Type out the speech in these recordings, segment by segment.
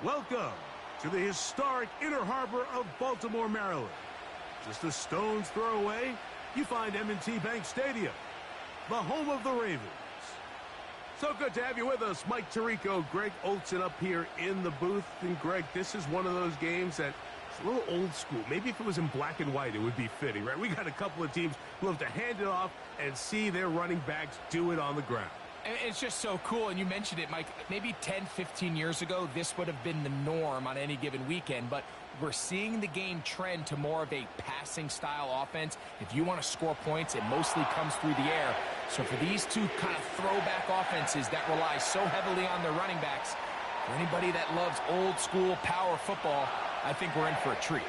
Welcome to the historic Inner Harbor of Baltimore, Maryland. Just a stone's throw away, you find M&T Bank Stadium, the home of the Ravens. So good to have you with us. Mike Tirico, Greg Olson up here in the booth. And Greg, this is one of those games that it's a little old school. Maybe if it was in black and white, it would be fitting, right? We got a couple of teams who love to hand it off and see their running backs do it on the ground. It's just so cool, and you mentioned it, Mike. Maybe 10, 15 years ago, this would have been the norm on any given weekend, but we're seeing the game trend to more of a passing-style offense. If you want to score points, it mostly comes through the air. So for these two kind of throwback offenses that rely so heavily on their running backs, for anybody that loves old-school power football, I think we're in for a treat.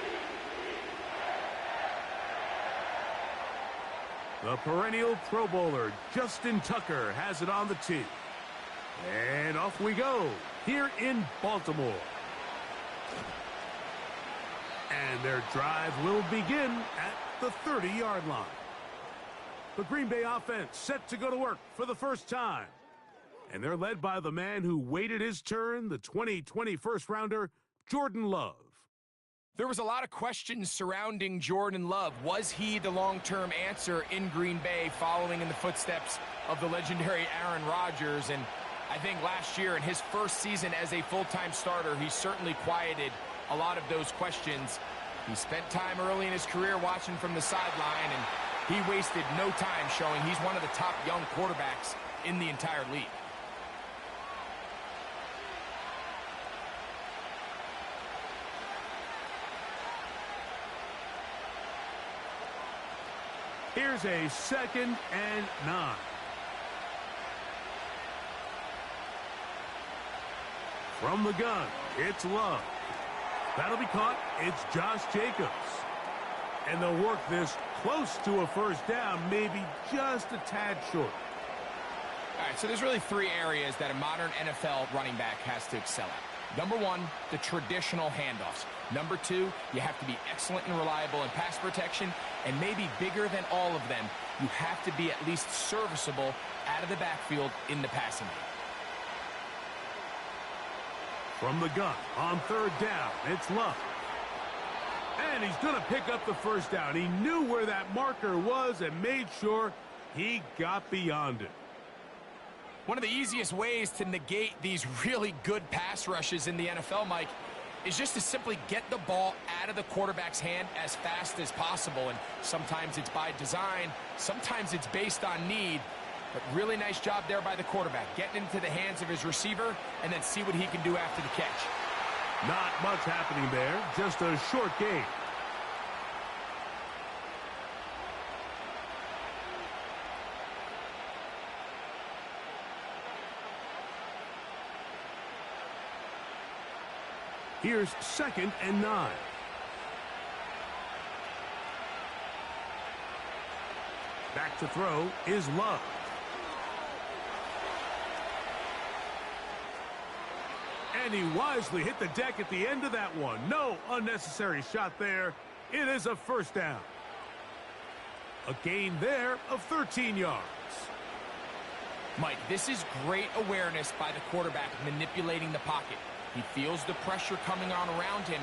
The perennial Pro Bowler, Justin Tucker, has it on the tee. And off we go, here in Baltimore. And their drive will begin at the 30-yard line. The Green Bay offense set to go to work for the first time. And they're led by the man who waited his turn, the 2020 first-rounder, Jordan Love. There was a lot of questions surrounding Jordan Love. Was he the long-term answer in Green Bay following in the footsteps of the legendary Aaron Rodgers? And I think last year in his first season as a full-time starter, he certainly quieted a lot of those questions. He spent time early in his career watching from the sideline, and he wasted no time showing he's one of the top young quarterbacks in the entire league. Here's a 2nd and 9. From the gun, it's Love. That'll be caught. It's Josh Jacobs. And they'll work this close to a first down, maybe just a tad short. All right, so there's really three areas that a modern NFL running back has to excel at. Number one, the traditional handoffs. Number two, you have to be excellent and reliable in pass protection. And maybe bigger than all of them, you have to be at least serviceable out of the backfield in the passing game. From the gun, on 3rd down, it's Love. And he's going to pick up the first down. He knew where that marker was and made sure he got beyond it. One of the easiest ways to negate these really good pass rushes in the NFL, Mike, is just to simply get the ball out of the quarterback's hand as fast as possible. And sometimes it's by design, sometimes it's based on need. But really nice job there by the quarterback, getting into the hands of his receiver and then see what he can do after the catch. Not much happening there, just a short gain. Here's 2nd and 9. Back to throw is Love. And he wisely hit the deck at the end of that one. No unnecessary shot there. It is a first down. A gain there of 13 yards. Mike, this is great awareness by the quarterback manipulating the pocket. He feels the pressure coming on around him,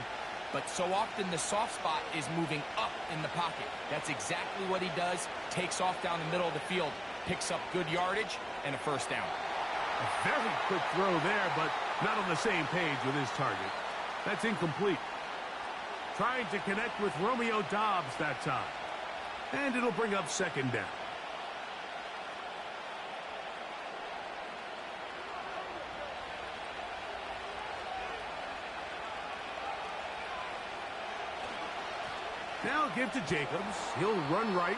but so often the soft spot is moving up in the pocket. That's exactly what he does. Takes off down the middle of the field, picks up good yardage, and a first down. A very quick throw there, but not on the same page with his target. That's incomplete. Trying to connect with Romeo Doubs that time. And it'll bring up 2nd down. Now give to Jacobs. He'll run right,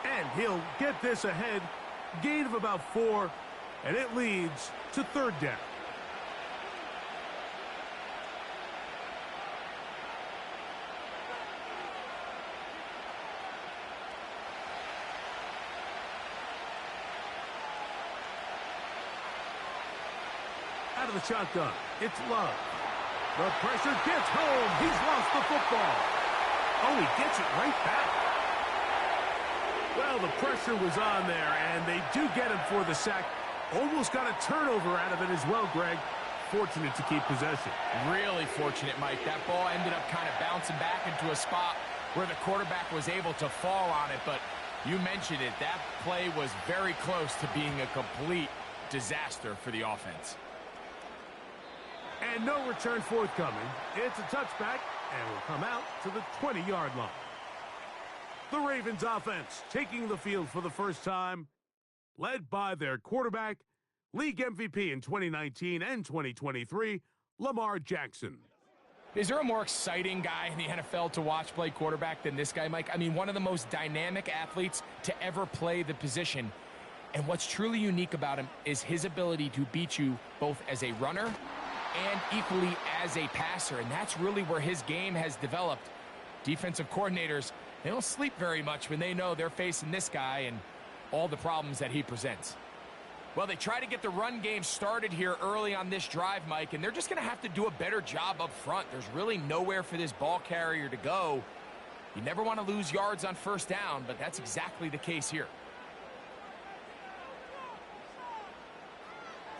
and he'll get this ahead. Gain of about 4, and it leads to 3rd down. Out of the shotgun, it's Love. The pressure gets home. He's lost the football. Oh, he gets it right back. Well, the pressure was on there, and they do get him for the sack. Almost got a turnover out of it as well, Greg. fortunate to keep possession. Really fortunate, Mike. That ball ended up kind of bouncing back into a spot where the quarterback was able to fall on it, but you mentioned it. That play was very close to being a complete disaster for the offense. And no return forthcoming. It's a touchback, and will come out to the 20-yard line. The Ravens offense taking the field for the first time, led by their quarterback, league MVP in 2019 and 2023, Lamar Jackson. Is there a more exciting guy in the NFL to watch play quarterback than this guy, Mike? I mean, one of the most dynamic athletes to ever play the position. And what's truly unique about him is his ability to beat you both as a runner and equally as a passer. And that's really where his game has developed. Defensive coordinators, they don't sleep very much when they know they're facing this guy and all the problems that he presents. Well, they try to get the run game started here early on this drive, Mike, and they're just going to have to do a better job up front. There's really nowhere for this ball carrier to go. You never want to lose yards on first down, but that's exactly the case here.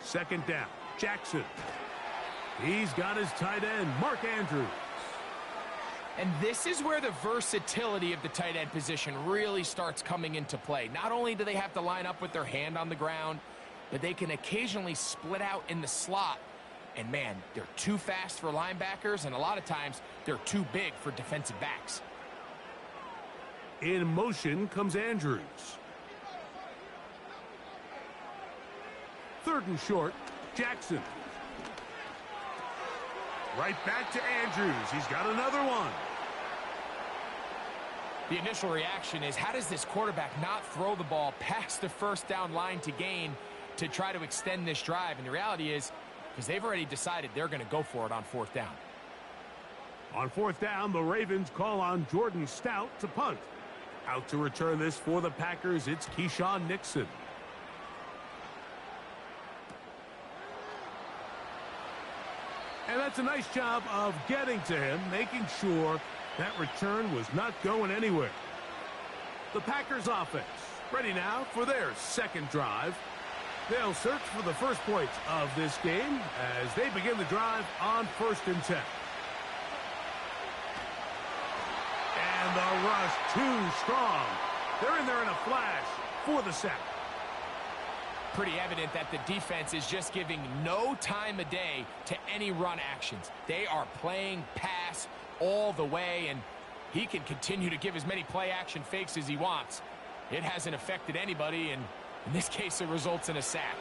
Second down, Jackson. He's got his tight end, Mark Andrews. And this is where the versatility of the tight end position really starts coming into play. Not only do they have to line up with their hand on the ground, but they can occasionally split out in the slot. And man, they're too fast for linebackers, and a lot of times they're too big for defensive backs. In motion comes Andrews. Third and short, Jackson. Right back to Andrews. He's got another one. The initial reaction is, how does this quarterback not throw the ball past the first down line to gain to try to extend this drive? And the reality is, because they've already decided they're going to go for it on fourth down. On fourth down, the Ravens call on Jordan Stout to punt. Out to return this for the Packers, it's Keyshawn Nixon. And that's a nice job of getting to him, making sure that return was not going anywhere. The Packers offense ready now for their second drive. They'll search for the first points of this game as they begin the drive on 1st and 10. And the rush too strong. They're in there in a flash for the sack. Pretty evident that the defense is just giving no time of day to any run actions. They are playing pass all the way, and he can continue to give as many play action fakes as he wants. It hasn't affected anybody, and in this case it results in a sack.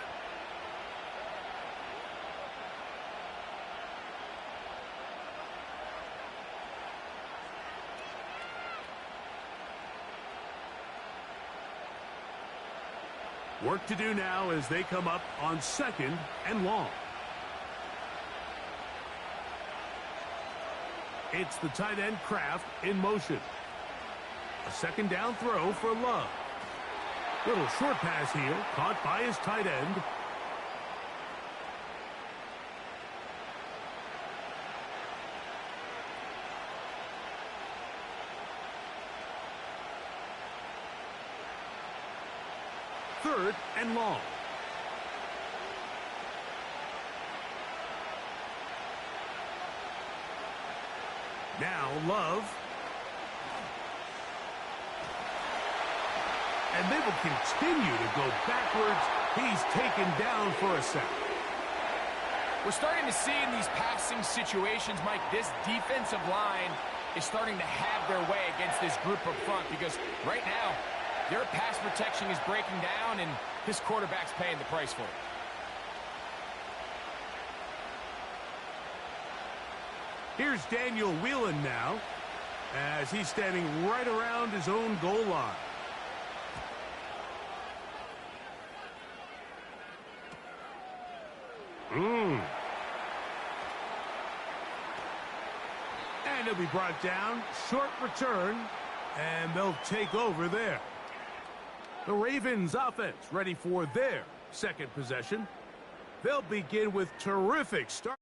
Work to do now as they come up on 2nd and long. It's the tight end Kraft in motion. A second down throw for Love. Little short pass here, caught by his tight end. Third and long. Now Love. And they will continue to go backwards. He's taken down for a sack. We're starting to see in these passing situations, Mike, this defensive line is starting to have their way against this group up front, because right now their pass protection is breaking down, and this quarterback's paying the price for it. Here's Daniel Whelan now, as he's standing right around his own goal line. And he'll be brought down. Short return, and they'll take over there. The Ravens offense ready for their second possession. They'll begin with terrific start.